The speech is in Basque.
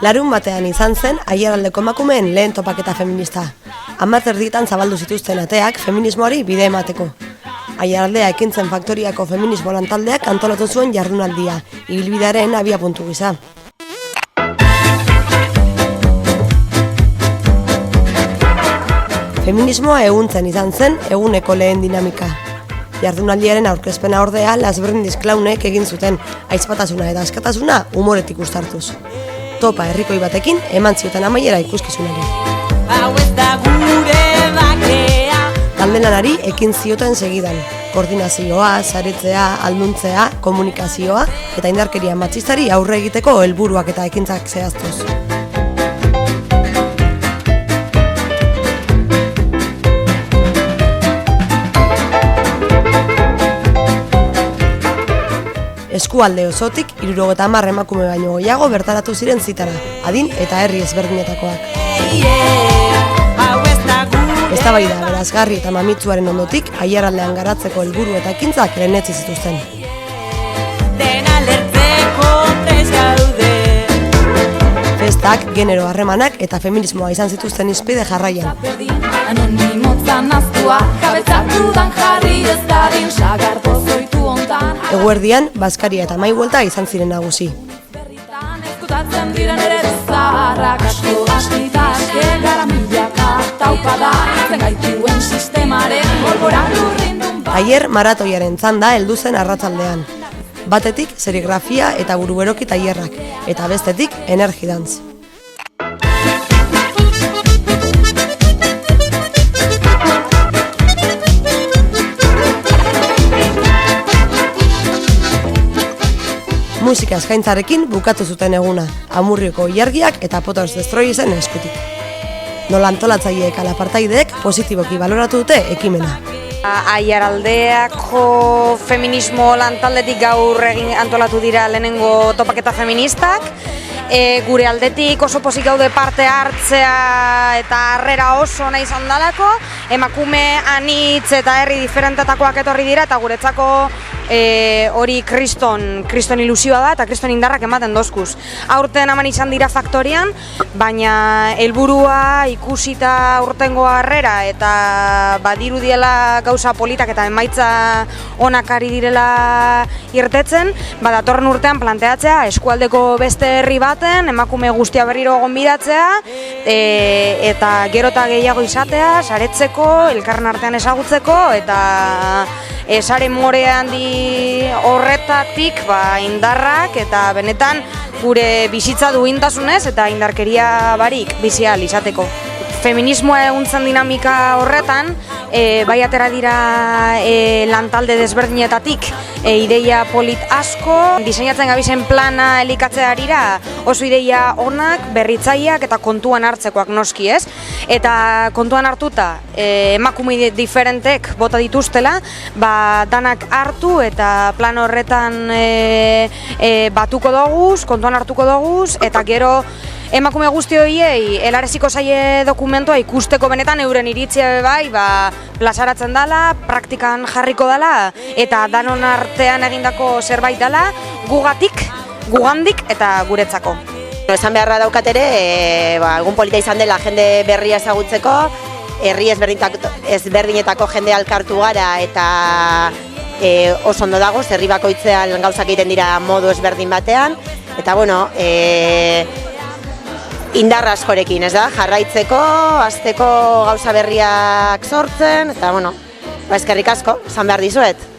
Larun batean izan zen Aiaraldeko emakumeen lehen topaketa feminista. 10 erdietan zabaldu zituzten ateak feminismoari bide emateko. Aiaraldea ekintzen faktoriako feminismo lantaldeak antolatu zuen jardunaldia, ibilbidearen abiapuntu gisa. Feminismoa ehuntzen izan zen eguneko lehen dinamika. Jardunaldiaren aurkezpena ordea Las Brindis Clownek egin zuten, aizpatasuna eta askatasuna umoretik uztartuz. Topa herrikoi batekin eman zioten amaiera ikuskizunari. Taldelanari ekin zioten segidan. Koordinazioa, saretzea, alduntzea, komunikazioa eta indarkeria matxistari aurre egiteko helburuak eta ekintzak zehaztuz. Eskualde osotik 70 emakume baino gehiago bertaratu ziren zitara, adin eta herri ezberdinetakoak. Eztabaida berazgarri eta mamitsuaren ondotik Aiaraldean garatzeko helburu eta ekintzak lehenetsi zituzten. Festak, genero harremanak eta feminismoa izan zituzten hizpide jarraian. Eguerdian, Baskaria eta Maihuelta izan ziren nagusi. Tailer maratoiaren txanda heldu zen arratsaldean. Batetik serigrafia eta buruberoki tailerrak, eta bestetik energy dance. Musika eskaintzarekin bukatu zuten eguna, Amurrioko ilargiak eta Potors Destroyersen eskutik. Nola antolatzaileek ala partaideek positiboki baloratu dute ekimena. Aiaraldeako feminismo lantaldetik gaur egin antolatu dira lehenengo topaketa feministak. Gure aldetik oso pozik gaude parte hartzea eta harrera oso nahi izan dalako. Emakume anitz eta herri diferentetakoak etorri dira eta guretzako hori kriston ilusioa da eta kriston indarrak ematen dozkuz. Aurten eman izan dira faktorian, baina helburua ikusita urtengo harrera eta badiru diela gauza politak eta emaitza onak ari direla irtetzen, datorren urtean planteatzea eskualdeko beste herri baten emakume guztia berriro gonbidatzea eta gero eta gehiago izatea, saretzeko, elkarren artean ezagutzeko eta sare more handi horretatik indarrak eta benetan gure bizitza duintasunez eta indarkeria barik bizi ahal izateko. Feminismoa ehuntzen dinamika horretan, bai atera dira lantalde desberdinetatik ideia polit asko, diseinatzen gabizen plana elikatzea arira oso ideia onak, berritzaileak eta kontuan hartzekoak noski ez. Eta kontuan hartuta emakume diferentek bota dituztela, danak hartu eta plan horretan batuko doguz, kontuan hartuko doguz eta gero emakume guzti horiei helaraziko zaie dokumentua ikusteko benetan euren iritzia bai, plazaratzen dela, praktikan jarriko dela eta danon artean egindako zerbait dela, gugandik eta guretzako. Esan beharra daukat ere, egun polita izan dela jende berria ezagutzeko, herri ezberdinetako jende alkartu gara eta oso ondo dago, herri bakoitzean gauzak egiten dira modu ezberdin batean, eta bueno, indar askorekin, ez da, jarraitzeko, hasteko gauza berriak sortzen, eta bueno, eskerrik asko, esan behar dizuet.